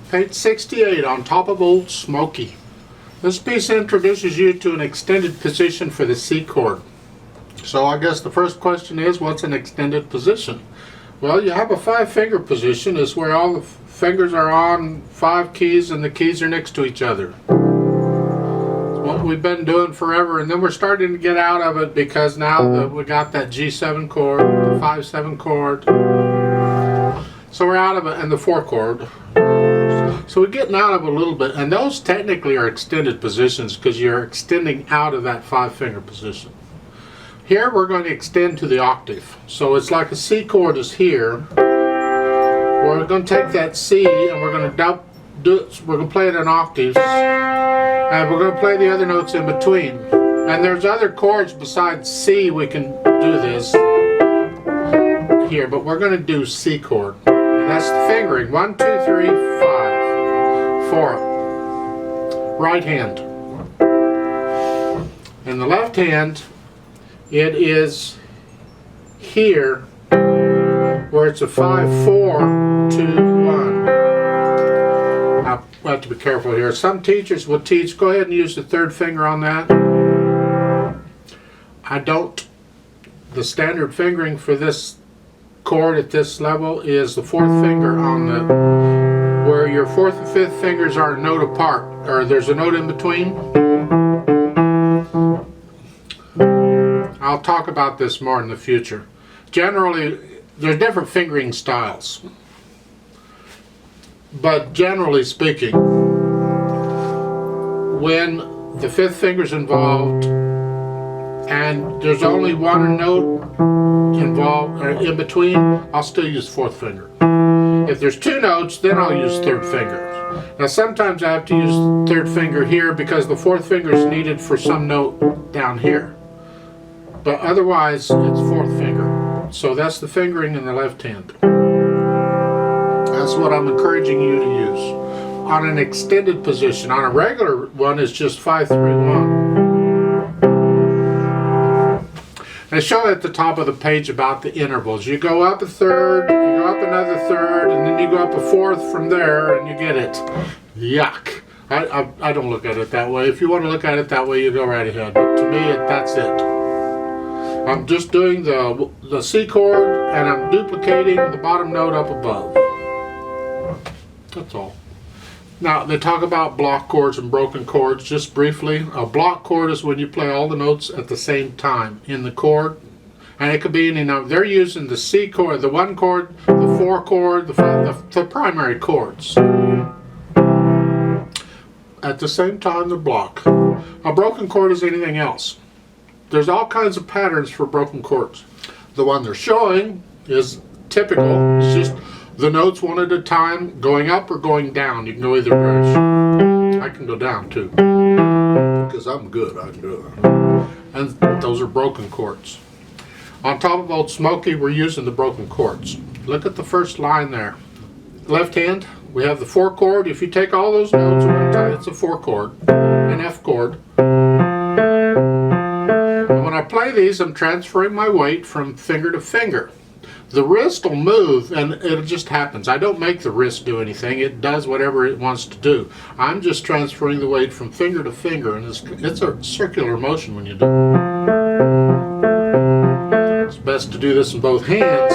Page 68, On Top of Old Smoky. This piece introduces you to an extended position for the C chord. So I guess the first question is, what's an extended position? Well, you have a 5-finger position. Is where all the fingers are on 5 keys and the keys are next to each other. It's what we've been doing forever, and then we're starting to get out of it because now we got that G7 chord, the 5-7 chord. So we're out of it, and the 4 chord. So we're getting out of it a little bit, and those technically are extended positions because you're extending out of that 5-finger position. Here we're going to extend to the octave. So it's like a C chord is here. We're going to take that C and we're going to play it in octaves, and we're going to play the other notes in between. And there's other chords besides C we can do this here, but we're going to do C chord. And that's the fingering. 1, 2, 3, 5, 4. Right hand. In the left hand, it is here where it's a 5, 4, 2, 1. Now, we have to be careful here. Some teachers will teach, go ahead and use the 3rd finger on that. I don't. The standard fingering for this chord at this level is the 4th finger on the, where your 4th and 5th fingers are a note apart, or there's a note in between. I'll talk about this more in the future. Generally, there's different fingering styles, but generally speaking, when the 5th finger's involved and there's only one note involved or in between, I'll still use 4th finger. If there's 2 notes, then I'll use 3rd finger. Now sometimes I have to use 3rd finger here because the 4th finger is needed for some note down here. But otherwise, it's 4th finger. So that's the fingering in the left hand. That's what I'm encouraging you to use. On an extended position, on a regular one, it's just 5, 3, 1. I show at the top of the page about the intervals. You go up a 3rd, you go up another 3rd, and then you go up a 4th from there, and you get it. Yuck. I don't look at it that way. If you want to look at it that way, you go right ahead. But to me, that's it. I'm just doing the C chord, and I'm duplicating the bottom note up above. That's all. Now, they talk about block chords and broken chords just briefly. A block chord is when you play all the notes at the same time in the chord. And it could be any number. They're using the C chord, the 1 chord, the 4 chord, the primary chords. At the same time, the block. A broken chord is anything else. There's all kinds of patterns for broken chords. The one they're showing is typical. It's just the notes one at a time, going up or going down. You can go either direction. I can go down too, because I'm good. I can do it. And those are broken chords. On Top of Old Smoky, we're using the broken chords. Look at the first line there. Left hand, we have the 4 chord. If you take all those notes at one time, it's a 4 chord, an F chord. And when I play these, I'm transferring my weight from finger to finger. The wrist will move, and it just happens. I don't make the wrist do anything. It does whatever it wants to do. I'm just transferring the weight from finger to finger, and it's a circular motion when you do it. It's best to do this in both hands.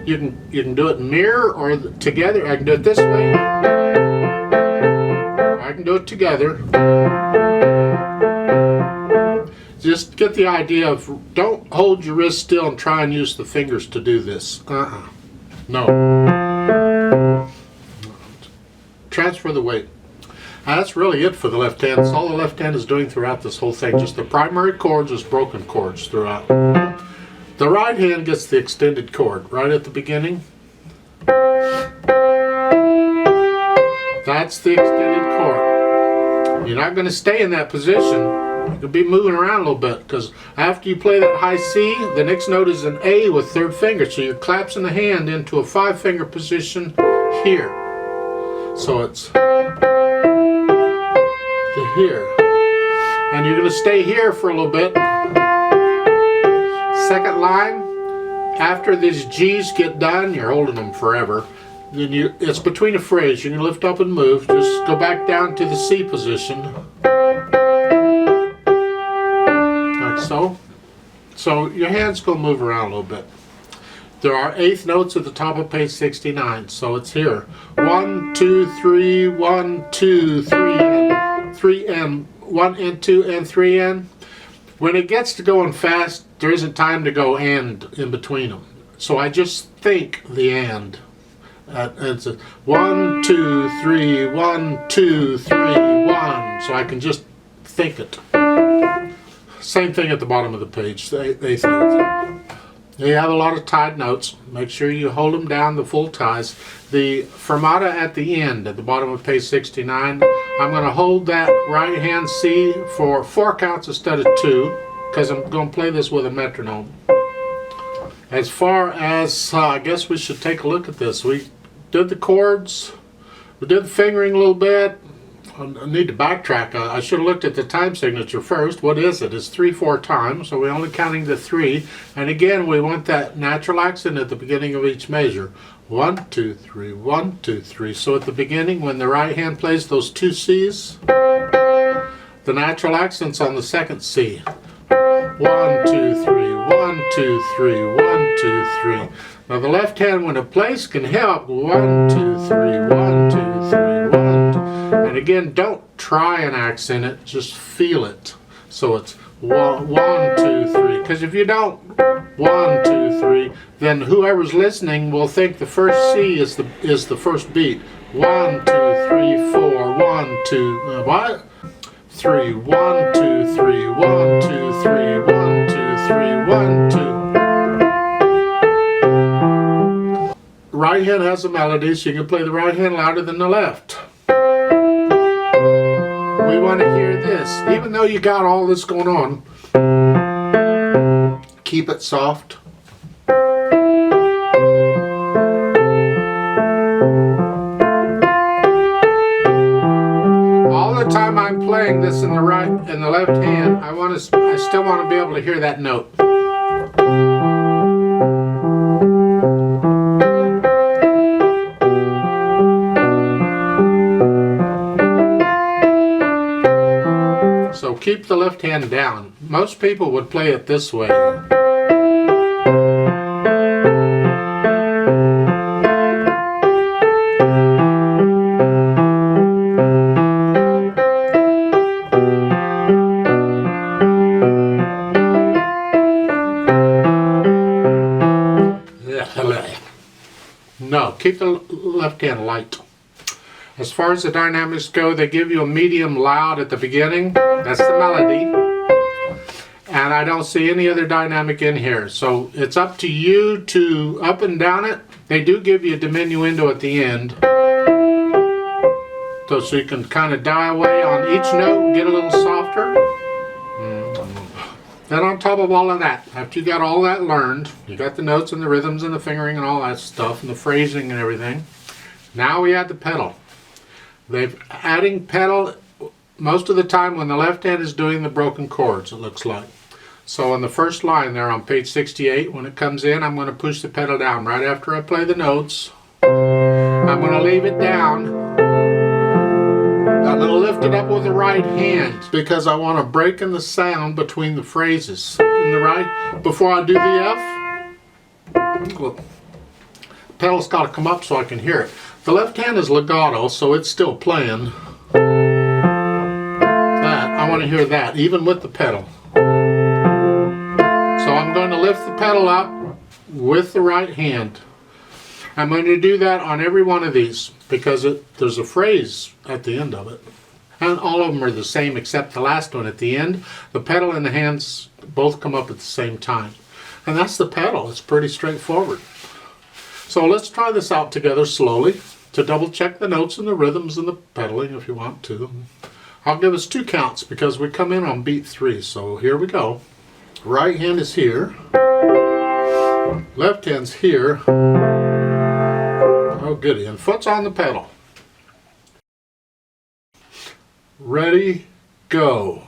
You can do it in mirror or together. I can do it this way. I can do it together. Just get the idea of, don't hold your wrist still and try and use the fingers to do this. No. Transfer the weight. That's really it for the left hand. That's all the left hand is doing throughout this whole thing. Just the primary chords, just broken chords throughout. The right hand gets the extended chord right at the beginning. That's the extended chord. You're not going to stay in that position. You could be moving around a little bit, because after you play that high C, the next note is an A with 3rd finger. So you're collapsing the hand into a 5-finger position here. So it's to here. And you're going to stay here for a little bit. Second line, after these G's get done, you're holding them forever. Then it's between a phrase. You can lift up and move. Just go back down to the C position. Like so. So your hand's going to move around a little bit. There are eighth notes at the top of page 69. So it's here. 1, 2, 3, 1, 2, 3, and 3 and 1 and 2 and 3 and. When it gets to going fast, there isn't time to go and in between them. So I just think the and. It's a 1, 2, 3, 1, 2, 3, 1. So I can just think it. Same thing at the bottom of the page, the eighth note. You have a lot of tied notes. Make sure you hold them down, the full ties. The fermata at the end, at the bottom of page 69, I'm going to hold that right hand C for 4 counts instead of 2, because I'm going to play this with a metronome. As far as, I guess we should take a look at this. We did the chords, we did the fingering a little bit. I need to backtrack. I should have looked at the time signature first. What is it? It's 3/4 time, so we're only counting the 3. And again, we want that natural accent at the beginning of each measure. 1, 2, 3, 1, 2, 3. So at the beginning, when the right hand plays those 2 C's, the natural accent's on the second C. 1, 2, 3, 1, 2, 3, 1, 2, 3. Now the left hand, when it plays, can help. 1, 2, 3, 1, 2, 3, 1, 2. And again, don't try and accent it, just feel it. So it's 1, 2, 3. Because if you don't 1, 2, 3, then whoever's listening will think the first C is the first beat. 1, 2, 3, 4, 1, 2, what? 3, 1, 2, 3, 1, 2, 3, 1, 2, 3, 1, 2. Right hand has a melody, so you can play the right hand louder than the left. We want to hear this. Even though you got all this going on, keep it soft. All the time I'm playing this in the right and the left hand, I still want to be able to hear that note. So keep the left hand down. Most people would play it this way. No, keep the left hand light. As far as the dynamics go, they give you a medium loud at the beginning. That's the melody. And I don't see any other dynamic in here. So it's up to you to up and down it. They do give you a diminuendo at the end. So you can kind of die away on each note, get a little softer. Then on top of all of that, after you got all that learned, you got the notes and the rhythms and the fingering and all that stuff and the phrasing and everything. Now we add the pedal. They're adding pedal most of the time when the left hand is doing the broken chords, it looks like. So on the first line there on page 68, when it comes in, I'm going to push the pedal down right after I play the notes. I'm going to leave it down. I'm going to lift it up with the right hand because I want a break in the sound between the phrases. In the right, before I do the F, well, the pedal's got to come up so I can hear it. The left hand is legato, so it's still playing. That, I want to hear that, even with the pedal. So I'm going to lift the pedal up with the right hand. I'm going to do that on every one of these because there's a phrase at the end of it. And all of them are the same except the last one at the end. The pedal and the hands both come up at the same time. And that's the pedal. It's pretty straightforward. So let's try this out together slowly to double check the notes and the rhythms and the pedaling if you want to. I'll give us 2 counts because we come in on beat 3. So here we go. Right hand is here. Left hand's here. Oh goody. And foot's on the pedal. Ready, go.